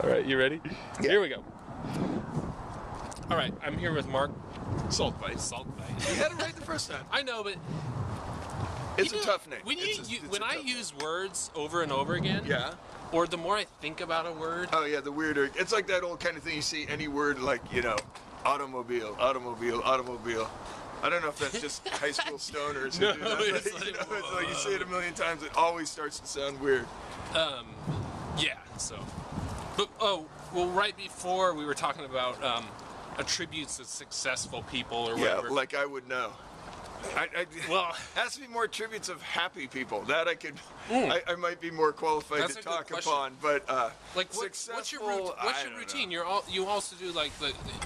All right, you ready? Yeah. Here we go. All right, I'm here with Mark. Salt Bite. Salt Bite. You had it right the first time. I know, but It's you a know, tough name. When It's I tough use words over and over again, Yeah. or the more I think about a word, Oh yeah, the weirder. It's like that old kind of thing you see any word like, you know, automobile, automobile, automobile. I don't know if that's just high school stoners who No, do that. it's But, like, it's like you say it a million times, it always starts to sound weird. yeah. So, but right before we were talking about attributes of successful people or Yeah, whatever. like I would know. Well, has to be more attributes of happy people. That I could, I might be more qualified That's to a good talk question. upon. But like what's your I don't routine? know. You also do like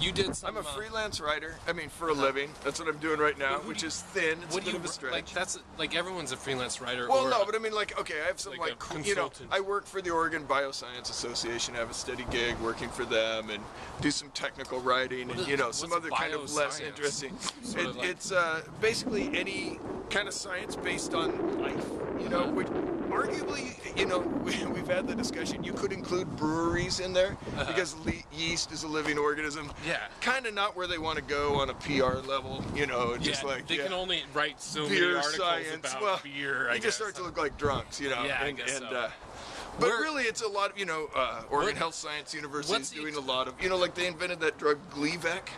you did some. I'm a freelance writer. I mean, for a living. That's what I'm doing right now, which is thin. It's a bit of a stretch. Like that's like everyone's a freelance writer. Well, or no, but I mean, like, okay, I have some, like a you know, consultant. I work for the Oregon Bioscience Association. I have a steady gig working for them and do some technical writing and, you know, some what's other kind of less bioscience? interesting. Sort of like- It's basically any kind of science based on life, you know, which arguably, you know, we've had the discussion, you could include breweries in there because yeast is a living organism. Yeah. Kind of not where they want to go on a PR level, you know, just yeah, like, they can only write so many beer articles science. about Well, beer. you just start to look like drunks, you know. Yeah, I and, guess and, so. but Where- really, it's a lot of, you know, Oregon What- Health Science University what's is the- doing a lot of, you know, like they invented that drug Gleevec,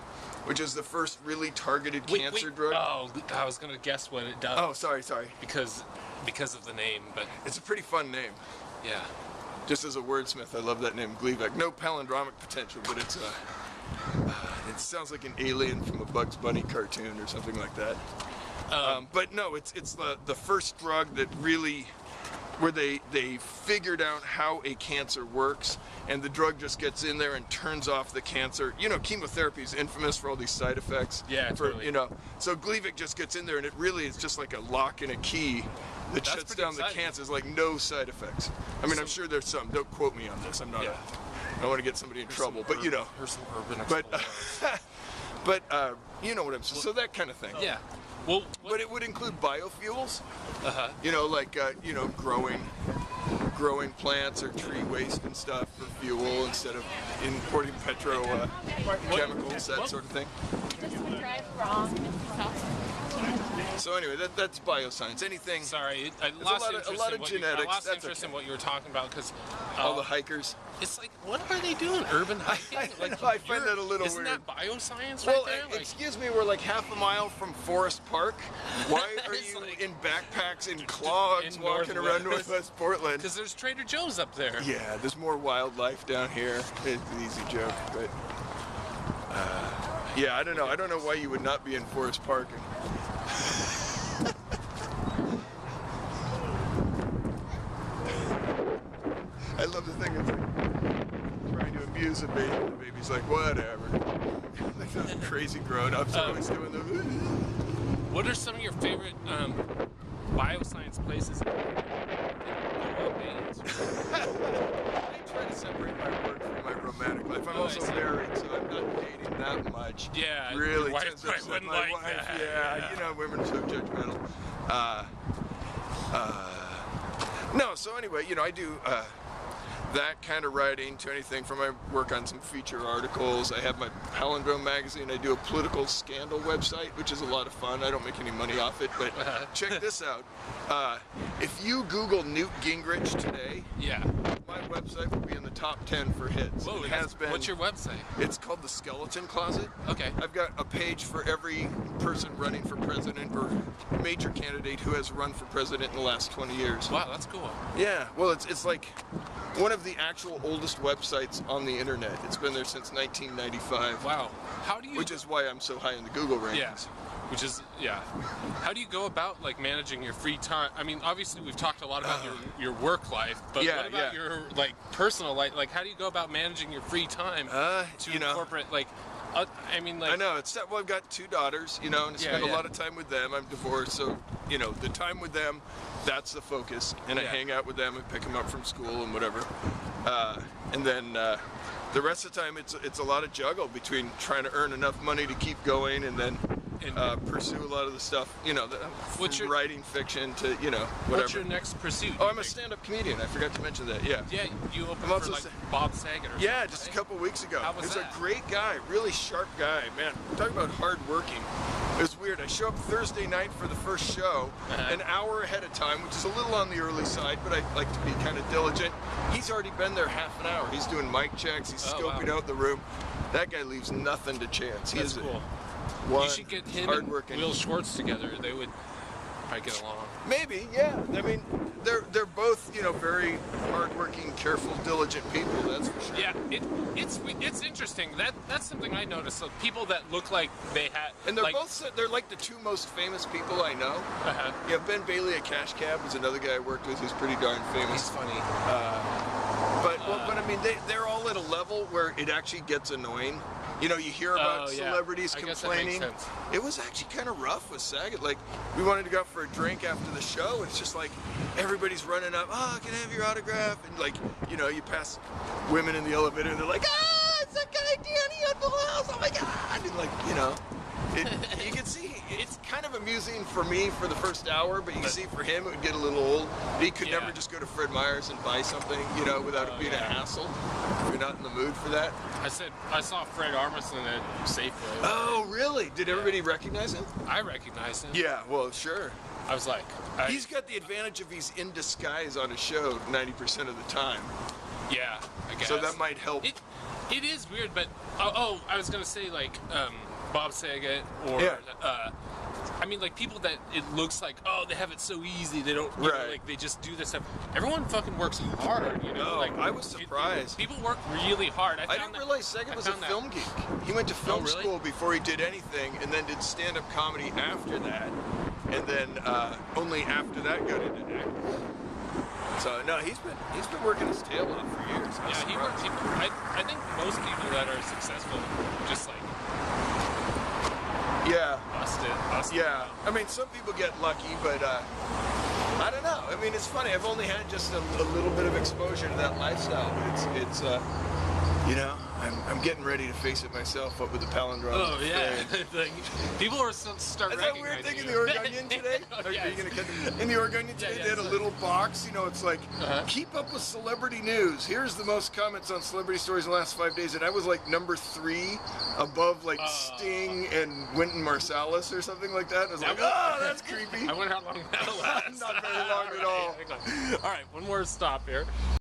which is the first really targeted cancer drug. Oh, I was gonna guess what it does. Oh, sorry. because of the name, but It's a pretty fun name. yeah. Just as a wordsmith, I love that name, Gleevec. No palindromic potential, but it's it sounds like an alien from a Bugs Bunny cartoon or something like that. But no, it's the first drug that really, where they figured out how a cancer works, and the drug just gets in there and turns off the cancer. You know, chemotherapy is infamous for all these side effects. Yeah, totally. You know, so Gleevec just gets in there, and it really is just like a lock and a key that That's shuts pretty down the exciting. cancer. It's like no side effects. I mean, I'm sure there's some. Don't quote me on this. I'm not. Yeah. I don't want to get somebody in trouble, but you know. Here's some urban But explorers. but you know what I'm saying. So that kind of thing. Yeah. Well, But it would include biofuels. uh-huh. You know, like you know, growing plants or tree waste and stuff for fuel instead of importing chemicals, that sort of thing. Drive wrong. So anyway, that's bioscience. Anything. Sorry, I a lost lot of- interest a lot in of what genetics, I lost that's interest okay. in what you were talking about because All the hikers. it's like, what are they doing? Urban hiking? Like, I find you're- that a little isn't weird. that bioscience Well, right there? Like, excuse me, we're like half a mile from Forest Park. Why are It's you like- in backpacks and clogs in walking around Northwest. Northwest Portland? because there's Trader Joe's up there. Yeah, there's more wildlife down here. It's an easy joke, but yeah, I don't know. I don't know why you would not be in Forest Park. I love the thing. It's like trying to amuse a baby. The baby's like, whatever. Like those crazy grown-ups are always doing the. What are some of your favorite bioscience places? I try to separate my work from my romantic life. I'm Oh, I also see. married, so I'm not dating that much. Yeah, really your wife tends to probably upset wouldn't my like wife. that. Yeah, you know, women are so judgmental. No, so anyway, you know, I do that kind of writing to anything from my work on some feature articles. I have my Palindrome magazine. I do a political scandal website, which is a lot of fun. I don't make any money off it, but check this out. If you Google Newt Gingrich today, Yeah. my website will be in the top 10 for hits. Whoa, It has been. What's your website? It's called the Skeleton Closet. Okay. I've got a page for every person running for president or major candidate who has run for president in the last 20 years. Wow, that's cool. Yeah, well, it's like one of the actual oldest websites on the internet. It's been there since 1995. Wow. How do you? Which is why I'm so high in the Google rankings. Yeah. Which is, yeah. How do you go about like managing your free time? I mean, obviously we've talked a lot about your work life, but Yeah, what about yeah. your like personal life? Like, how do you go about managing your free time to you know, incorporate like? I mean, like. I know it's well. I've got 2 daughters, you know, and I spend a yeah. lot of time with them. I'm divorced, so you know the time with them, that's the focus. And I Yeah. hang out with them and pick them up from school and whatever. And then the rest of the time, it's a lot of juggle between trying to earn enough money to keep going, and then And pursue a lot of the stuff, you know, What's from your- writing fiction to, you know, whatever. what's your next pursuit? Oh, I'm a stand-up comedian. I forgot to mention that. Yeah. Yeah, you opened I'm for also like sa- Bob Saget or something. Yeah, just a right? couple weeks ago. How was He's that? a great guy, really sharp guy, man. Talking about hard working. It was weird. I show up Thursday night for the first show, an hour ahead of time, which is a little on the early side, but I like to be kind of diligent. He's already been there half an hour. He's doing mic checks. He's Oh, scoping wow. out the room. That guy leaves nothing to chance. He That's is cool. one You should get him and hardworking. Will Schwartz together. They would probably get along. Maybe, yeah. I mean, they're both, you know, very hardworking, careful, diligent people. That's for sure. Yeah, it's interesting. That's something I noticed. So people that look like they had, And they're like, they're like the two most famous people I know. Uh-huh. Yeah, Ben Bailey at Cash Cab is another guy I worked with who's pretty darn He's famous. funny. But I mean, they're all at a level where it actually gets annoying. You know, you hear about Oh, yeah. celebrities I guess that makes complaining. sense. It was actually kind of rough with Saget. Like, we wanted to go out for a drink after the show. It's just like everybody's running up. Oh, can I have your autograph? And like, you know, you pass women in the elevator, and they're like, ah, it's that guy Danny on the house. Oh my God! And like, you know. You can see it's kind of amusing for me for the first hour, but you can see for him it would get a little old. He could Yeah. never just go to Fred Meyer's and buy something, you know, without it being a hassle. If you're not in the mood for that. I saw Fred Armisen at Safeway. Oh, really? Did everybody recognize him? I recognized him. Yeah, well, sure. I was like, He's got the advantage of he's in disguise on a show 90% of the time, yeah, I guess. so that might help. It is weird, but I was gonna say like Bob Saget or Yeah. I mean like people that it looks like they have it so easy they don't you know, Right. like they just do this stuff. Everyone fucking works hard, you know. No, like I was surprised. People work really hard. I didn't realize Saget was a found that- film geek. He went to film really? school before he did anything, and then did stand-up comedy after that, and then only after that got into acting. So no, he's been working his tail off for years. I was Yeah, he works. surprised. I think most people that are successful just like Yeah, bust it. yeah. I mean, some people get lucky, but I don't know. I mean, it's funny. I've only had just a little bit of exposure to that lifestyle, but it's you know, I'm getting ready to face it myself up with the palindrome. Oh yeah, like, people are start Is that weird thing in the Oregonian today? Oh, Are yeah. you gonna cut in the Oregonian today? yeah, They had a so- little box. You know, it's like Uh-huh. keep up with celebrity news. Here's the most comments on celebrity stories in the last 5 days, and I was like number 3, above like Sting and Wynton Marsalis or something like that. I was like, oh, that's creepy. I wonder how long that'll last. Not very long at all. All right, one more stop here.